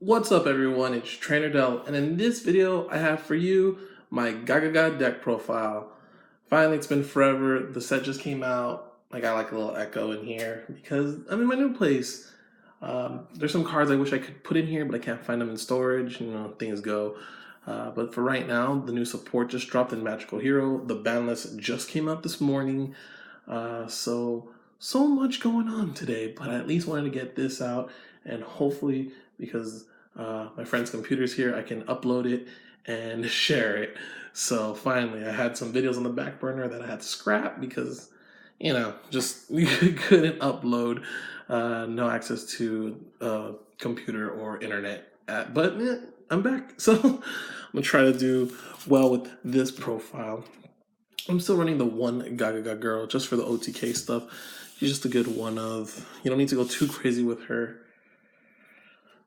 What's up everyone, it's Trainer Dell, and in this video I have for you my Gagaga deck profile. Finally, it's been forever, the set just came out. I got like a little echo in here because I'm in my new place. There's some cards I wish I could put in here, but I can't find them in storage, things go. But for right now, the new support just dropped in Magical Hero. The ban list just came out this morning. So much going on today, but I at least wanted to get this out, and hopefully, because my friend's computer's here, I can upload it and share it. So finally, I had some videos on the back burner that I had to scrap because, just couldn't upload, no access to computer or internet. But I'm back, so I'm gonna try to do well with this profile. I'm still running the one Gagaga girl just for the OTK stuff. She's just a good one of, you don't need to go too crazy with her.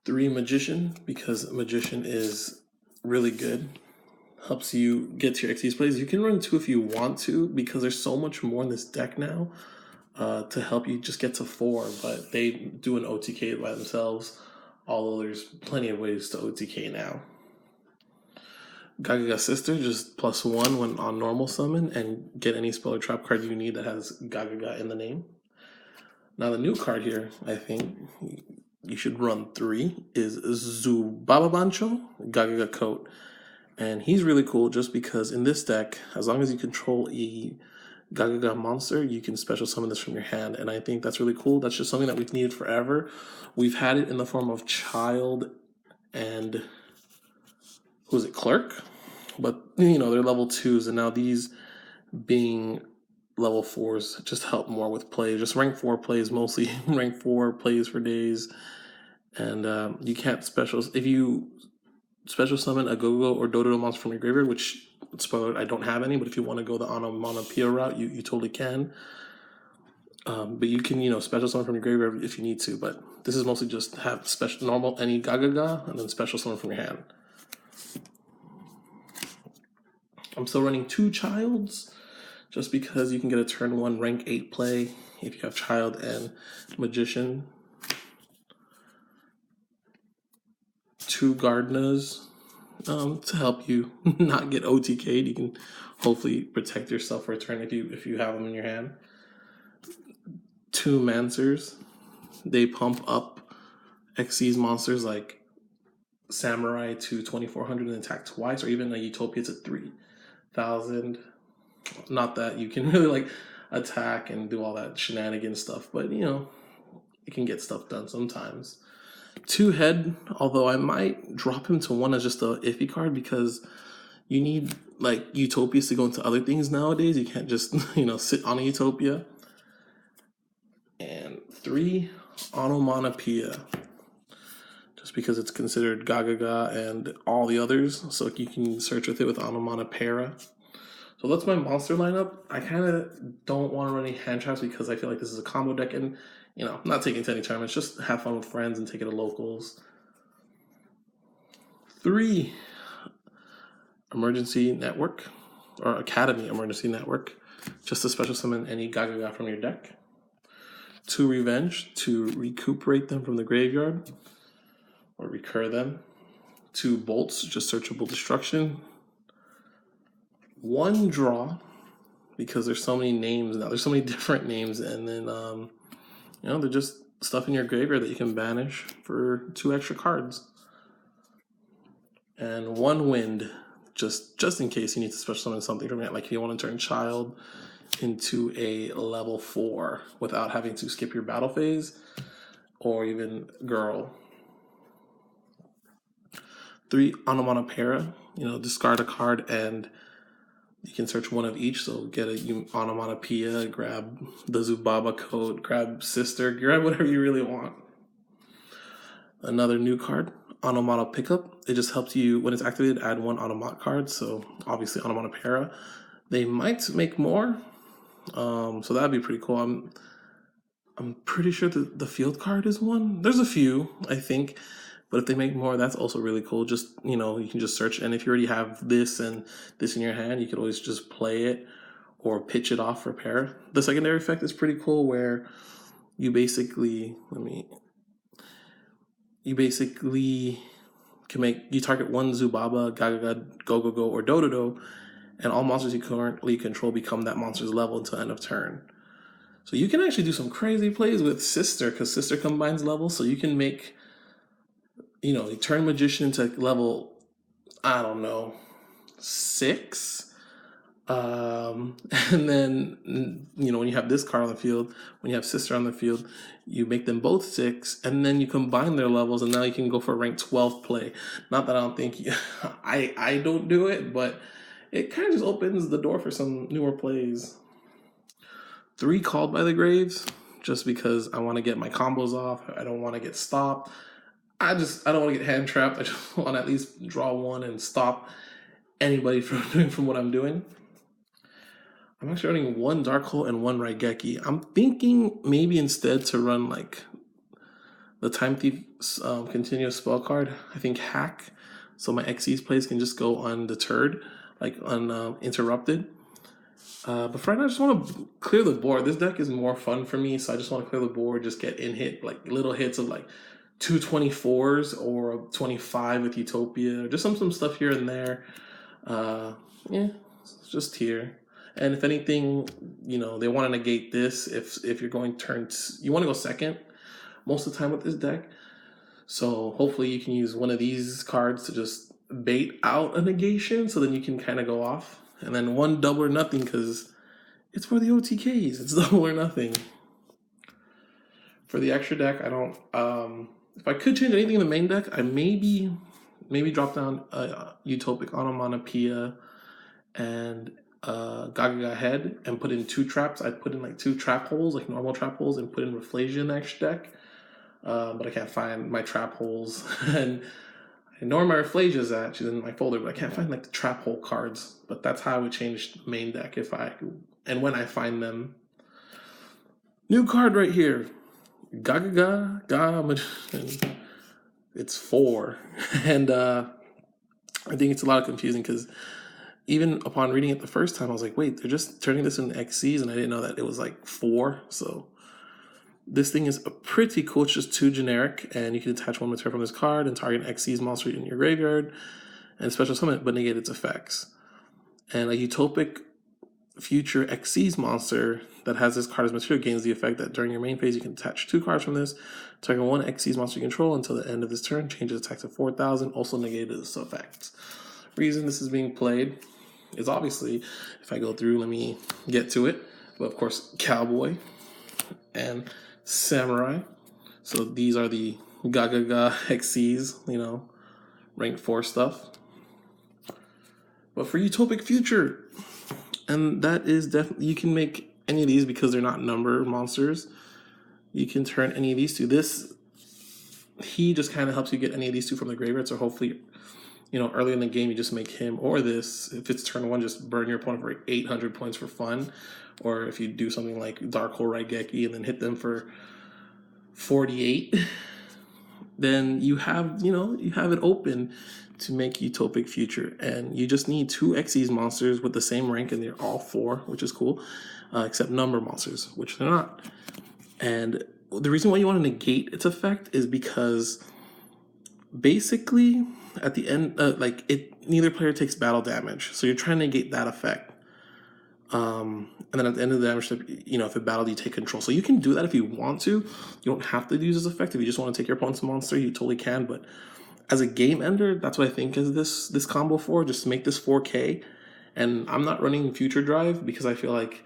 3 Magician, because Magician is really good. Helps you get to your XYZ plays. You can run 2 if you want to, because there's so much more in this deck now to help you just get to 4, but they do an OTK by themselves, although there's plenty of ways to OTK now. Gagaga Sister, just +1 when on normal summon, and get any spell or trap card you need that has Gagaga in the name. Now the new card here, I think you should run 3, is Zubababancho, Gagaga Coat. And he's really cool just because in this deck, as long as you control a Gagaga monster, you can special summon this from your hand. And I think that's really cool. That's just something that we've needed forever. We've had it in the form of Child and Clerk? But, they're level 2s, and now these being level 4s just help more with play. Just rank 4 plays mostly, rank 4 plays for days. And you can't if you special summon a Go-Go or Dodo monster from your graveyard, which, spoiler, I don't have any, but if you want to go the Onomatopoeia route, you totally can. But you can, special summon from your graveyard if you need to, but this is mostly just have special normal any Gagaga and then special summon from your hand. I'm still running 2 Childs, just because you can get a turn 1 rank 8 play if you have Child and Magician. 2 Gardenas to help you not get OTK'd. You can hopefully protect yourself for a turn if you have them in your hand. 2 Mancers. They pump up XYZ monsters like Samurai to 2400 and attack twice, or even a Utopia to 3000. Not that you can really attack and do all that shenanigan stuff, but you can get stuff done sometimes. 2 Head, although I might drop him to 1 as just a iffy card because you need Utopias to go into other things nowadays. You can't just sit on a Utopia. And 3 Onomatopoeia, just because it's considered Gagaga and all the others, so you can search with it with Onomatopoeia. So that's my monster lineup. I kind of don't want to run any hand traps because I feel like this is a combo deck, and I'm not taking it to any tournaments. Just have fun with friends and take it to locals. 3 Emergency Network, or Academy Emergency Network, just to special summon any Gagaga from your deck. 2 Revenge, to recuperate them from the graveyard, or recur them. 2 Bolts, just searchable destruction. 1 Draw, because there's so many names now. There's so many different names, and then they're just stuff in your graveyard that you can banish for 2 extra cards. And 1 Wind, just in case you need to special summon something from it, like if you want to turn Child into a level 4 without having to skip your battle phase, or even Girl. 3 Onomatopoeia, discard a card and you can search 1 of each, so get a Onomatopoeia, grab the Zubaba code, grab Sister, grab whatever you really want. Another new card, Onomatopoeia Pickup. It just helps you, when it's activated, add 1 Onomat card, so obviously Onomatopoeia. They might make more, so that'd be pretty cool. I'm pretty sure that the field card is 1. There's a few, I think. But if they make more, that's also really cool. Just, you can just search. And if you already have this and this in your hand, you could always just play it or pitch it off for pair. The secondary effect is pretty cool where you basically, you basically you target one Zubaba, Gagaga, Go, or Dododo, and all monsters you currently control become that monster's level until end of turn. So you can actually do some crazy plays with Sister, because Sister combines levels, so you can make, turn Magician to level, I don't know, 6. And then, when you have this card on the field, when you have Sister on the field, you make them both 6, and then you combine their levels, and now you can go for a rank 12 play. Not that I don't think I don't do it, but it kind of just opens the door for some newer plays. 3 Called by the Graves, just because I want to get my combos off. I don't want to get stopped. I don't want to get hand trapped. I just want to at least draw one and stop anybody from doing from what I'm doing. I'm actually running 1 Dark Hole and 1 Raigeki. I'm thinking maybe instead to run like the Time Thief continuous spell card. I think Hack, so my Xyz plays can just go undeterred, like uninterrupted. But for right now, I just want to clear the board. This deck is more fun for me, so I just want to clear the board, just get in hit, like little hits of like 2 24s or 25 with Utopia, or just some stuff here and there. Yeah, just here. And if anything, they want to negate this. If you're going you want to go second most of the time with this deck. So hopefully you can use one of these cards to just bait out a negation, so then you can kind of go off. And then 1 Double or Nothing, because it's for the OTKs. It's double or nothing. For the extra deck, I don't. If I could change anything in the main deck, I maybe drop down Utopic Onomatopoeia and Gagaga Head and put in 2 traps. I'd put in like 2 trap holes, like normal trap holes, and put in Reflasia in the extra deck. But I can't find my trap holes. And I know where my Reflasia is at. She's in my folder, but I can't find like the trap hole cards. But that's how I would change the main deck when I find them. New card right here. Gagaga. It's 4. And I think it's a lot of confusing because even upon reading it the first time, I was like, wait, they're just turning this into Xyz, and I didn't know that it was like 4. So this thing is pretty cool. It's just 2 generic, and you can attach 1 material from this card and target an Xyz monster in your graveyard and special summon it, but negate its effects. And a Utopic Future Xyz monster that has this card as material gains the effect that during your main phase you can attach 2 cards from this, target 1 Xyz monster you control until the end of this turn, changes attack to 4,000, also negated its effects. Reason this is being played is obviously, if I go through, let me get to it, but of course, Cowboy and Samurai. So these are the Gagaga Xyz, rank 4 stuff. But for Utopic Future, and that is definitely, you can make any of these because they're not number monsters. You can turn any of these 2. He just kind of helps you get any of these 2 from the graveyard, so hopefully, early in the game, you just make him or this. If it's turn 1, just burn your opponent for 800 points for fun. Or if you do something like Dark Hole Raigeki and then hit them for 48, then you have it open to make Utopic Future. And you just need 2 Xyz monsters with the same rank, and they're all 4, which is cool, except number monsters, which they're not. And the reason why you want to negate its effect is because basically at the end, neither player takes battle damage, so you're trying to negate that effect. And then at the end of the damage step, if it battled, you take control. So you can do that if you want to. You don't have to use this effect. If you just want to take your opponent's monster, you totally can. But as a game ender, that's what I think is this combo for. Just make this 4K. And I'm not running Future Drive because I feel like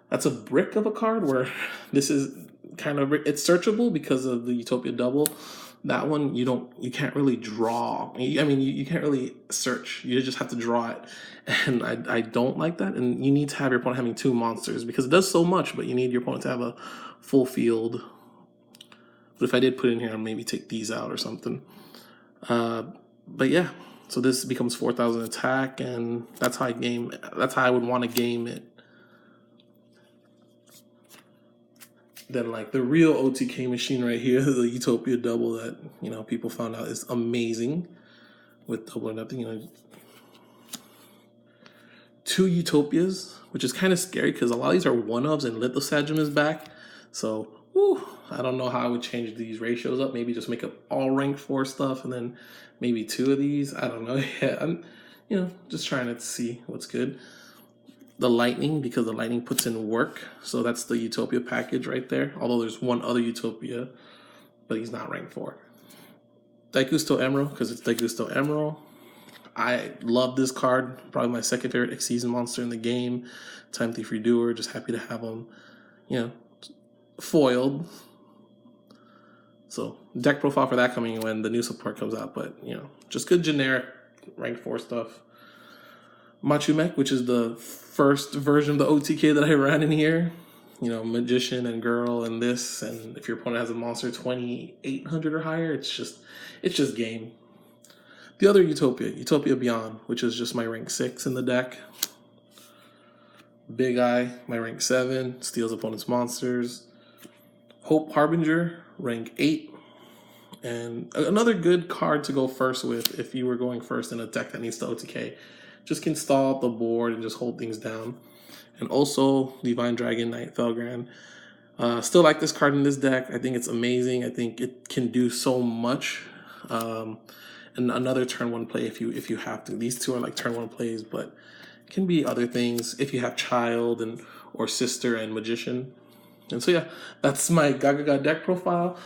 that's a brick of a card where this is kind of, it's searchable because of the Utopia double. That one, you can't really draw. You can't really search. You just have to draw it. And I don't like that. And you need to have your opponent having 2 monsters because it does so much, but you need your opponent to have a full field. But if I did put it in here, I'd maybe take these out or something. But yeah, so this becomes 4,000 attack, and that's how I would want to game it. Then like the real OTK machine right here, the Utopia double that people found out is amazing with double or nothing. 2 Utopias, which is kind of scary because a lot of these are one-ofs and Lithosagem is back. So Whew, I don't know how I would change these ratios up. Maybe just make up all rank 4 stuff and then maybe 2 of these. I don't know. Yeah, I'm, just trying to see what's good. The lightning, because the lightning puts in work. So that's the Utopia package right there. Although there's one other Utopia, but he's not ranked 4. Daigusto Emerald, because it's Daigusto Emerald. I love this card. Probably my second favorite season monster in the game. Time Thief Redoer. Just happy to have him, foiled. So deck profile for that coming when the new support comes out. But, just good generic rank 4 stuff. Machumek, which is the first version of the OTK that I ran in here. Magician and girl and this. And if your opponent has a monster 2800 or higher, it's just game. The other Utopia Beyond, which is just my rank 6 in the deck. Big Eye, my rank 7, steals opponent's monsters. Hope Harbinger, rank 8. And another good card to go first with if you were going first in a deck that needs the OTK. Just can stall up the board and just hold things down. And also Divine Dragon, Knight Felgran. Still like this card in this deck. I think it's amazing. I think it can do so much. And another turn 1 play if you have to. These two are like turn 1 plays, but it can be other things if you have Child or Sister and Magician. And so yeah, that's my Gagaga deck profile.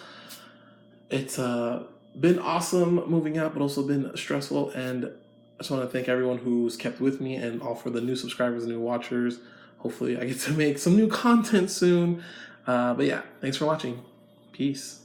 It's been awesome moving out, but also been stressful. And I just want to thank everyone who's kept with me, and all for the new subscribers and new watchers. Hopefully I get to make some new content soon. But yeah, thanks for watching. Peace.